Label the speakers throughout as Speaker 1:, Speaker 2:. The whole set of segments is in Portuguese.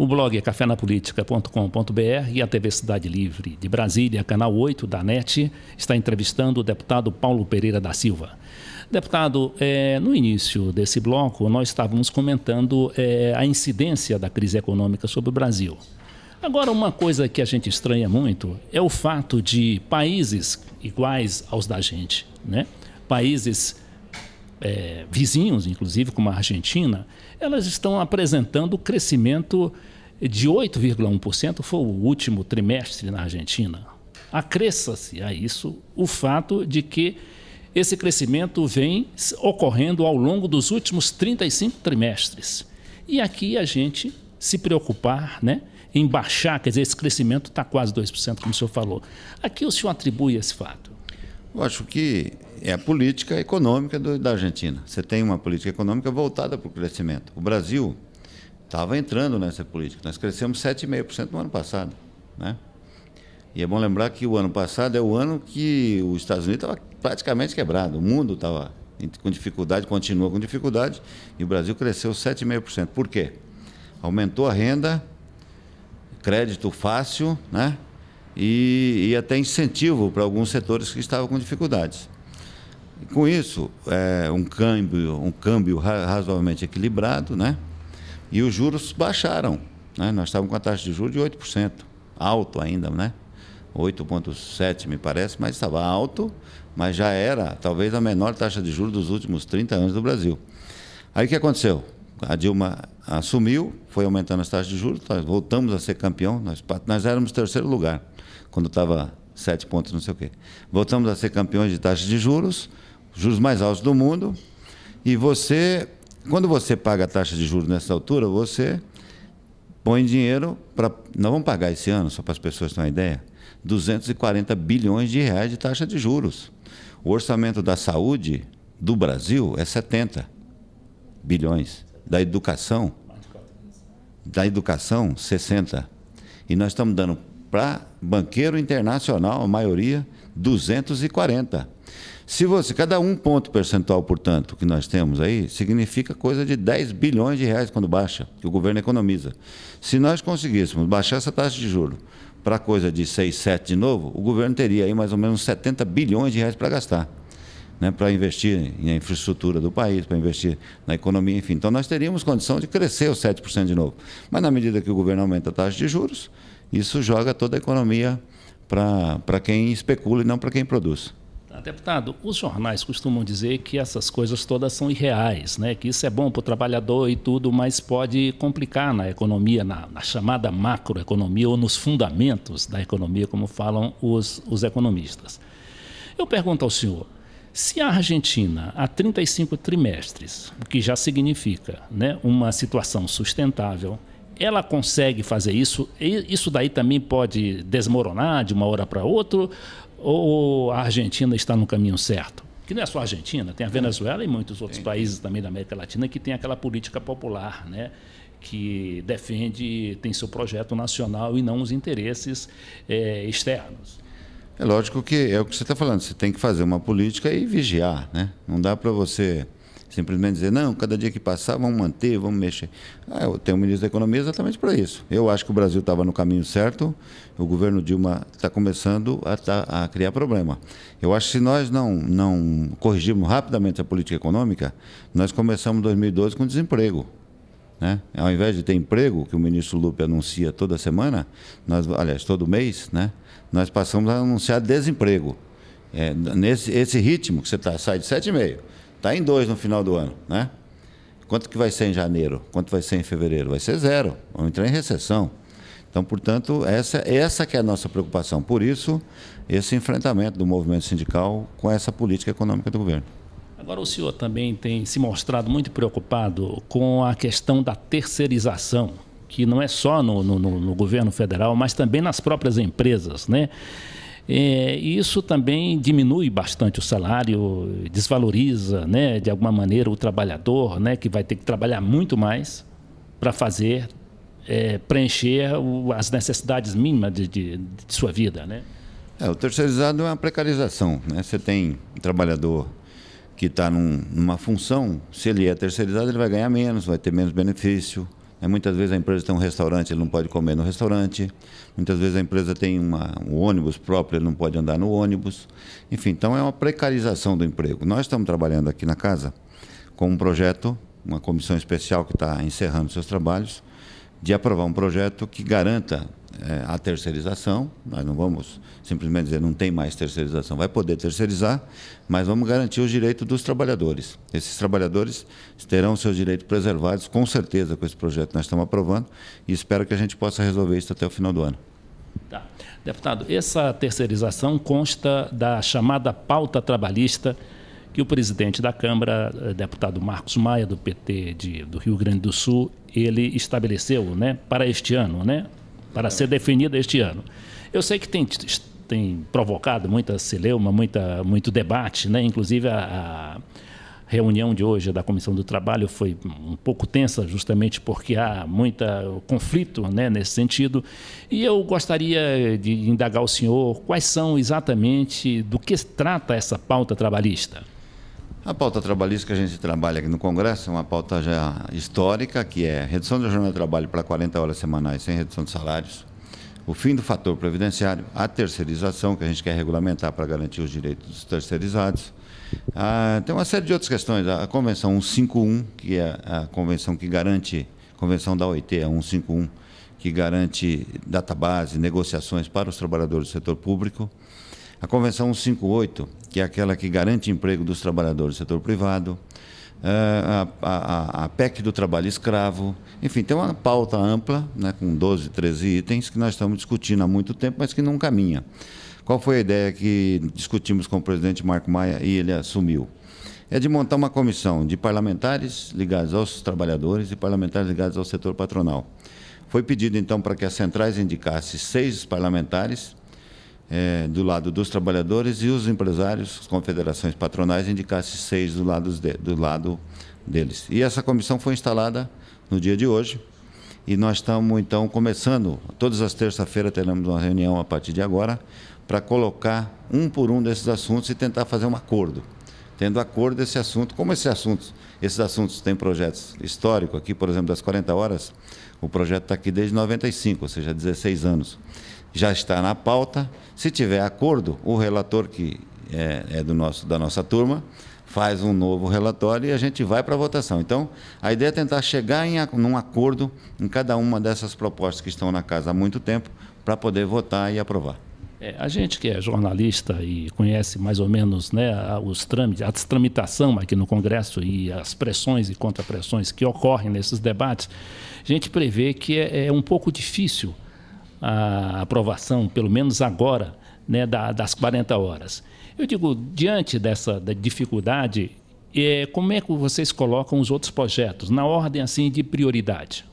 Speaker 1: O blog é cafenapolitica.com.br e a TV Cidade Livre de Brasília, canal 8 da NET, está entrevistando o deputado Paulo Pereira da Silva. Deputado, no início desse bloco, nós estávamos comentando a incidência da crise econômica sobre o Brasil. Agora, uma coisa que a gente estranha muito é o fato de países iguais aos da gente, né? Países vizinhos, inclusive, como a Argentina, elas estão apresentando crescimento de 8,1%, foi o último trimestre na Argentina. Acresça-se a isso o fato de que esse crescimento vem ocorrendo ao longo dos últimos 35 trimestres. E aqui a gente se preocupar, né, em baixar, quer dizer, esse crescimento está quase 2%, como o senhor falou. A que o senhor atribui esse fato?
Speaker 2: Eu acho que é a política econômica da Argentina. Você tem uma política econômica voltada para o crescimento. O Brasil estava entrando nessa política. Nós crescemos 7,5% no ano passado, né? E é bom lembrar que o ano passado é o ano que os Estados Unidos estava praticamente quebrado. O mundo estava com dificuldade, continua com dificuldade, e o Brasil cresceu 7,5%. Por quê? Aumentou a renda, crédito fácil, né? E até incentivo para alguns setores que estavam com dificuldades. E com isso, um câmbio razoavelmente equilibrado, né? E os juros baixaram, né? Nós estávamos com a taxa de juros de 8%, alto ainda, né? 8,7 me parece, mas estava alto, mas já era talvez a menor taxa de juros dos últimos 30 anos do Brasil. Aí o que aconteceu? A Dilma assumiu, foi aumentando as taxas de juros, nós voltamos a ser campeão, nós éramos terceiro lugar, quando estava 7 pontos, não sei o quê. Voltamos a ser campeões de taxas de juros mais altos do mundo, e quando você paga a taxa de juros nessa altura, você põe dinheiro para... Nós vamos pagar esse ano, só para as pessoas terem uma ideia, 240 bilhões de reais de taxa de juros. O orçamento da saúde do Brasil é 70 bilhões. Da educação, 60. E nós estamos dando para banqueiro internacional, a maioria, 240. Cada um ponto percentual, portanto, que nós temos aí, significa coisa de 10 bilhões de reais quando baixa, que o governo economiza. Se nós conseguíssemos baixar essa taxa de juros para coisa de 6, 7 de novo, o governo teria aí mais ou menos 70 bilhões de reais para gastar, né, para investir na infraestrutura do país, para investir na economia, enfim. Então, nós teríamos condição de crescer os 7% de novo. Mas, na medida que o governo aumenta a taxa de juros, isso joga toda a economia para quem especula e não para quem produz.
Speaker 1: Deputado, os jornais costumam dizer que essas coisas todas são irreais, né? Que isso é bom para o trabalhador e tudo, mas pode complicar na economia, na chamada macroeconomia ou nos fundamentos da economia, como falam os economistas. Eu pergunto ao senhor, se a Argentina, há 35 trimestres, o que já significa, né, uma situação sustentável, ela consegue fazer isso, isso daí também pode desmoronar de uma hora para outra, ou a Argentina está no caminho certo? Que não é só a Argentina, tem a Venezuela e muitos outros países também da América Latina que tem aquela política popular, né, que tem seu projeto nacional e não os interesses externos.
Speaker 2: É lógico que é o que você está falando, você tem que fazer uma política e vigiar, né? Não dá para você simplesmente dizer, não, cada dia que passar vamos manter, vamos mexer. Eu tenho um ministro da Economia exatamente para isso. Eu acho que o Brasil estava no caminho certo, o governo Dilma está começando a criar problema. Eu acho que se nós não corrigirmos rapidamente a política econômica, nós começamos 2012 com desemprego, né? Ao invés de ter emprego, que o ministro Lupe anuncia toda semana, aliás, todo mês, né? Nós passamos a anunciar desemprego. Esse ritmo que você sai de 7,5%, está em 2 no final do ano, né? Quanto que vai ser em janeiro? Quanto vai ser em fevereiro? Vai ser 0. Vamos entrar em recessão. Então, portanto, essa que é a nossa preocupação. Por isso, esse enfrentamento do movimento sindical com essa política econômica do governo.
Speaker 1: Agora, o senhor também tem se mostrado muito preocupado com a questão da terceirização, que não é só no governo federal, mas também nas próprias empresas, né? E isso também diminui bastante o salário, desvaloriza, né, de alguma maneira o trabalhador, né, que vai ter que trabalhar muito mais para preencher as necessidades mínimas de sua vida, né?
Speaker 2: O terceirizado é uma precarização, né? Você tem um trabalhador que está numa função, se ele é terceirizado, ele vai ganhar menos, vai ter menos benefício, Muitas vezes a empresa tem um restaurante, ele não pode comer no restaurante. Muitas vezes a empresa tem um ônibus próprio, ele não pode andar no ônibus. Enfim, então é uma precarização do emprego. Nós estamos trabalhando aqui na casa com um projeto, uma comissão especial que está encerrando seus trabalhos, de aprovar um projeto que garanta a terceirização. Nós não vamos simplesmente dizer não tem mais terceirização, vai poder terceirizar, mas vamos garantir os direitos dos trabalhadores. Esses trabalhadores terão seus direitos preservados, com certeza, com esse projeto que nós estamos aprovando, e espero que a gente possa resolver isso até o final do ano.
Speaker 1: Tá. Deputado, essa terceirização consta da chamada pauta trabalhista que o presidente da Câmara, deputado Marcos Maia, do PT do Rio Grande do Sul, ele estabeleceu, né, para este ano, né, para ser definida este ano. Eu sei que tem provocado muita celeuma, muito debate, né, inclusive a reunião de hoje da Comissão do Trabalho foi um pouco tensa, justamente porque há muito conflito, né, nesse sentido. E eu gostaria de indagar o senhor quais são exatamente do que trata essa pauta trabalhista.
Speaker 2: A pauta trabalhista que a gente trabalha aqui no Congresso é uma pauta já histórica, que é redução da jornada de trabalho para 40 horas semanais sem redução de salários, o fim do fator previdenciário, a terceirização, que a gente quer regulamentar para garantir os direitos dos terceirizados. Tem uma série de outras questões. A Convenção 151, que é a convenção que garante, Convenção da OIT, a 151, que garante database, negociações para os trabalhadores do setor público. A Convenção 158, que é aquela que garante emprego dos trabalhadores do setor privado. A PEC do trabalho escravo. Enfim, tem uma pauta ampla, né, com 12, 13 itens, que nós estamos discutindo há muito tempo, mas que não caminha. Qual foi a ideia que discutimos com o presidente Marco Maia e ele assumiu? É de montar uma comissão de parlamentares ligados aos trabalhadores e parlamentares ligados ao setor patronal. Foi pedido, então, para que as centrais indicassem 6 parlamentares do lado dos trabalhadores e os empresários, as confederações patronais, indicassem 6 do lado deles. E essa comissão foi instalada no dia de hoje e nós estamos, então, começando, todas as terças-feiras teremos uma reunião a partir de agora, para colocar um por um desses assuntos e tentar fazer um acordo. Tendo acordo desse assunto, como esses assuntos têm projetos históricos, aqui, por exemplo, das 40 horas, o projeto está aqui desde 95, ou seja, 16 anos. Já está na pauta. Se tiver acordo, o relator, que é da nossa turma, faz um novo relatório e a gente vai para a votação. Então, a ideia é tentar chegar num acordo em cada uma dessas propostas que estão na casa há muito tempo, para poder votar e aprovar.
Speaker 1: A gente que é jornalista e conhece mais ou menos, né, os trâmites, a tramitação aqui no Congresso e as pressões e contrapressões que ocorrem nesses debates, a gente prevê que é um pouco difícil a aprovação, pelo menos agora, né, das 40 horas. Eu digo, diante da dificuldade, como é que vocês colocam os outros projetos, na ordem assim de prioridade?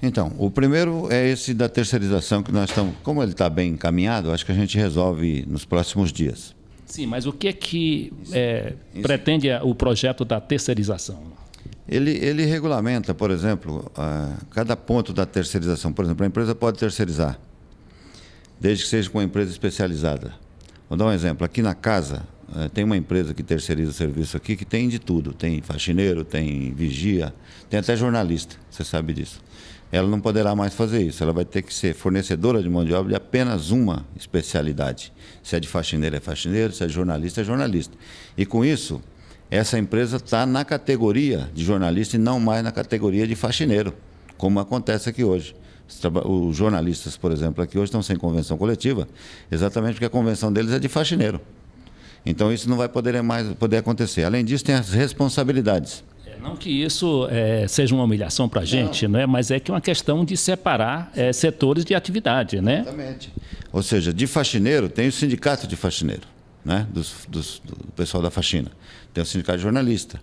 Speaker 2: Então, o primeiro é esse da terceirização, que nós estamos, como ele está bem encaminhado, acho que a gente resolve nos próximos dias.
Speaker 1: Sim, mas o que é que pretende o projeto da terceirização?
Speaker 2: Ele regulamenta, por exemplo, cada ponto da terceirização. Por exemplo, a empresa pode terceirizar, desde que seja com uma empresa especializada. Vou dar um exemplo. Aqui na casa, tem uma empresa que terceiriza serviço aqui que tem de tudo. Tem faxineiro, tem vigia, tem até jornalista, você sabe disso. Ela não poderá mais fazer isso. Ela vai ter que ser fornecedora de mão de obra de apenas uma especialidade. Se é de faxineiro, é faxineiro. Se é de jornalista, é jornalista. E com isso, essa empresa está na categoria de jornalista e não mais na categoria de faxineiro, como acontece aqui hoje. Os jornalistas, por exemplo, aqui hoje estão sem convenção coletiva, exatamente porque a convenção deles é de faxineiro. Então isso não vai mais poder acontecer. Além disso, tem as responsabilidades.
Speaker 1: Não que isso seja uma humilhação para a gente, né? Mas é que é uma questão de separar setores de atividade, né?
Speaker 2: Exatamente. Ou seja, de faxineiro tem o sindicato de faxineiro, né? Do pessoal da faxina. Tem o sindicato de jornalista,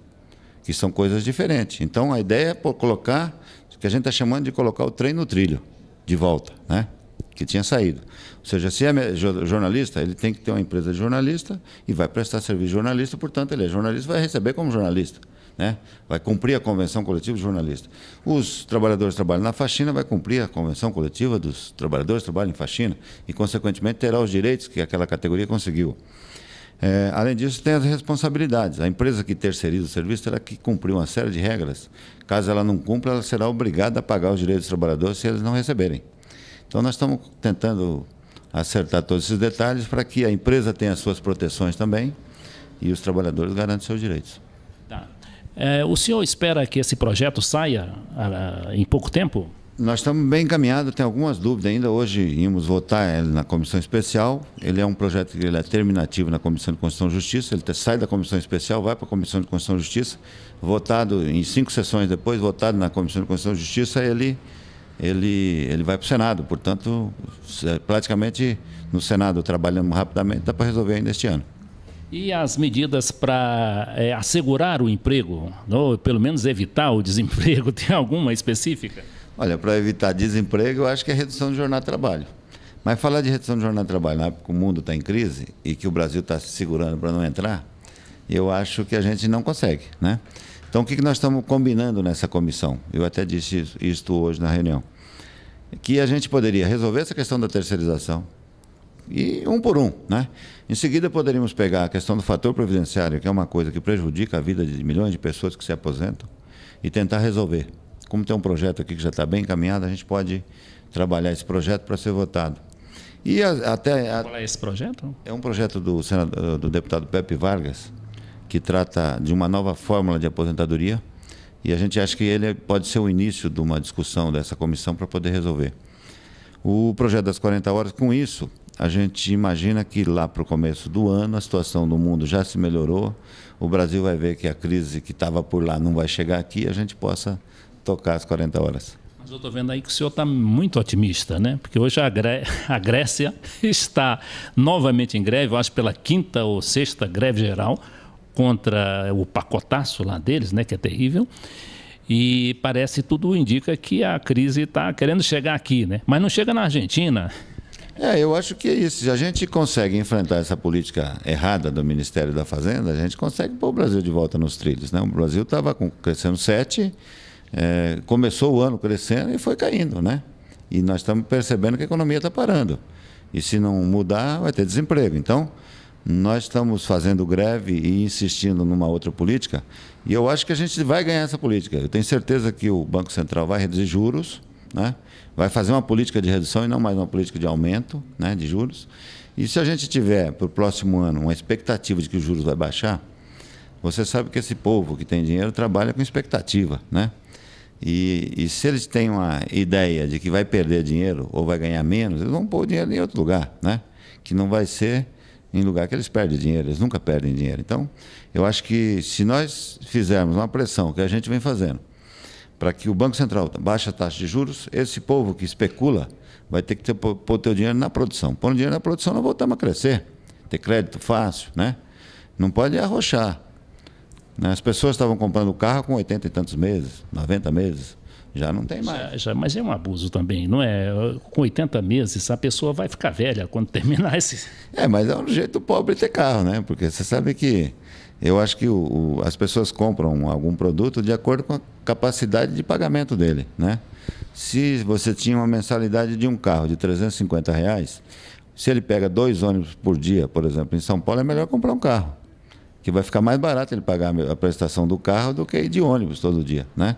Speaker 2: que são coisas diferentes. Então a ideia é colocar, que a gente está chamando de colocar o trem no trilho, de volta, né? Que tinha saído. Ou seja, se é jornalista, ele tem que ter uma empresa de jornalista e vai prestar serviço de jornalista, portanto ele é jornalista, vai receber como jornalista. Né? Vai cumprir a convenção coletiva de jornalista. Os trabalhadores que trabalham na faxina vai cumprir a convenção coletiva dos trabalhadores que trabalham em faxina e, consequentemente, terá os direitos que aquela categoria conseguiu. Além disso, tem as responsabilidades. A empresa que terceiriza o serviço terá que cumprir uma série de regras. Caso ela não cumpra, ela será obrigada a pagar os direitos dos trabalhadores se eles não receberem. Então, nós estamos tentando acertar todos esses detalhes para que a empresa tenha as suas proteções também e os trabalhadores garantam seus direitos.
Speaker 1: Tá. O senhor espera que esse projeto saia em pouco tempo?
Speaker 2: Nós estamos bem encaminhados, tem algumas dúvidas ainda. Hoje íamos votar na comissão especial. Ele é um projeto que ele é terminativo na Comissão de Constituição e Justiça. Ele sai da comissão especial, vai para a Comissão de Constituição e Justiça, votado em 5 sessões depois, votado na Comissão de Constituição e Justiça, ele vai para o Senado. Portanto, praticamente no Senado, trabalhando rapidamente, dá para resolver ainda este ano.
Speaker 1: E as medidas para assegurar o emprego, ou pelo menos evitar o desemprego, tem alguma específica?
Speaker 2: Olha, para evitar desemprego, eu acho que é redução de jornada de trabalho. Mas falar de redução de jornada de trabalho na época que o mundo está em crise e que o Brasil está se segurando para não entrar, eu acho que a gente não consegue, né? Então, o que nós estamos combinando nessa comissão? Eu até disse isso hoje na reunião. Que a gente poderia resolver essa questão da terceirização, e um por um, né? Em seguida, poderíamos pegar a questão do fator previdenciário, que é uma coisa que prejudica a vida de milhões de pessoas que se aposentam, e tentar resolver. Como tem um projeto aqui que já está bem encaminhado, a gente pode trabalhar esse projeto para ser votado. E
Speaker 1: Qual é esse projeto?
Speaker 2: É um projeto do deputado Pepe Vargas, que trata de uma nova fórmula de aposentadoria, e a gente acha que ele pode ser o início de uma discussão dessa comissão para poder resolver. O projeto das 40 horas, com isso, a gente imagina que lá para o começo do ano a situação do mundo já se melhorou, o Brasil vai ver que a crise que estava por lá não vai chegar aqui, e a gente possa tocar as 40 horas.
Speaker 1: Mas eu estou vendo aí que o senhor está muito otimista, né? Porque hoje a Grécia está novamente em greve, eu acho pela 5ª ou 6ª greve geral, contra o pacotaço lá deles, né? Que é terrível. E parece, tudo indica que a crise está querendo chegar aqui, né? Mas não chega na Argentina.
Speaker 2: Eu acho que é isso. Se a gente consegue enfrentar essa política errada do Ministério da Fazenda, a gente consegue pôr o Brasil de volta nos trilhos, né? O Brasil estava crescendo 7%, começou o ano crescendo e foi caindo, né? E nós estamos percebendo que a economia está parando. E se não mudar, vai ter desemprego. Então, nós estamos fazendo greve e insistindo numa outra política, e eu acho que a gente vai ganhar essa política. Eu tenho certeza que o Banco Central vai reduzir juros, né? Vai fazer uma política de redução e não mais uma política de aumento, né, de juros. E se a gente tiver, para o próximo ano, uma expectativa de que os juros vai baixar, você sabe que esse povo que tem dinheiro trabalha com expectativa, né? E se eles têm uma ideia de que vai perder dinheiro ou vai ganhar menos, eles vão pôr o dinheiro em outro lugar, né? Que não vai ser em lugar que eles perdem dinheiro, eles nunca perdem dinheiro. Então, eu acho que se nós fizermos uma pressão que a gente vem fazendo para que o Banco Central baixe a taxa de juros, esse povo que especula vai ter que pôr o teu dinheiro na produção. Pondo dinheiro na produção, nós voltamos a crescer, ter crédito fácil, né? Não pode arrochar. As pessoas estavam comprando carro com 80 e tantos meses, 90 meses, já não tem mais.
Speaker 1: Mas é um abuso também, não é? Com 80 meses, a pessoa vai ficar velha quando terminar esse...
Speaker 2: Mas é um jeito pobre ter carro, né? Porque você sabe que eu acho que as pessoas compram algum produto de acordo com a capacidade de pagamento dele, né? Se você tinha uma mensalidade de um carro de R$350, se ele pega 2 ônibus por dia, por exemplo, em São Paulo, é melhor comprar um carro, que vai ficar mais barato ele pagar a prestação do carro do que ir de ônibus todo dia, né?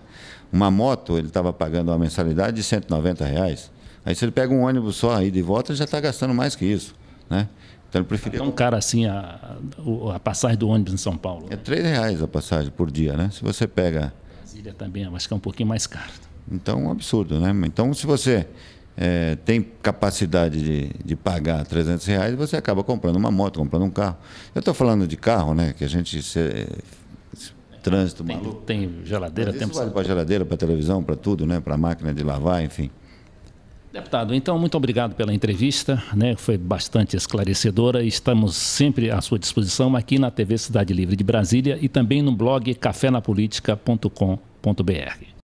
Speaker 2: Uma moto, ele estava pagando uma mensalidade de R$190. Aí se ele pega um ônibus só, a ida e volta, ele já está gastando mais que isso, né? Então ele preferia...
Speaker 1: Tão caro assim a passagem do ônibus em São Paulo?
Speaker 2: É R$3 a passagem por dia, né? Se você pega...
Speaker 1: Brasília também, acho que é um pouquinho mais caro.
Speaker 2: Então é um absurdo, né? Então se você tem capacidade de pagar R$300, você acaba comprando uma moto, comprando um carro. Eu estou falando de carro, né? Que a gente... trânsito maluco.
Speaker 1: Tem geladeira,
Speaker 2: isso vale para geladeira, para televisão, para tudo, né? Para máquina de lavar, enfim.
Speaker 1: Deputado, então, muito obrigado pela entrevista, né? Foi bastante esclarecedora. Estamos sempre à sua disposição aqui na TV Cidade Livre de Brasília e também no blog cafenapolitica.com.br.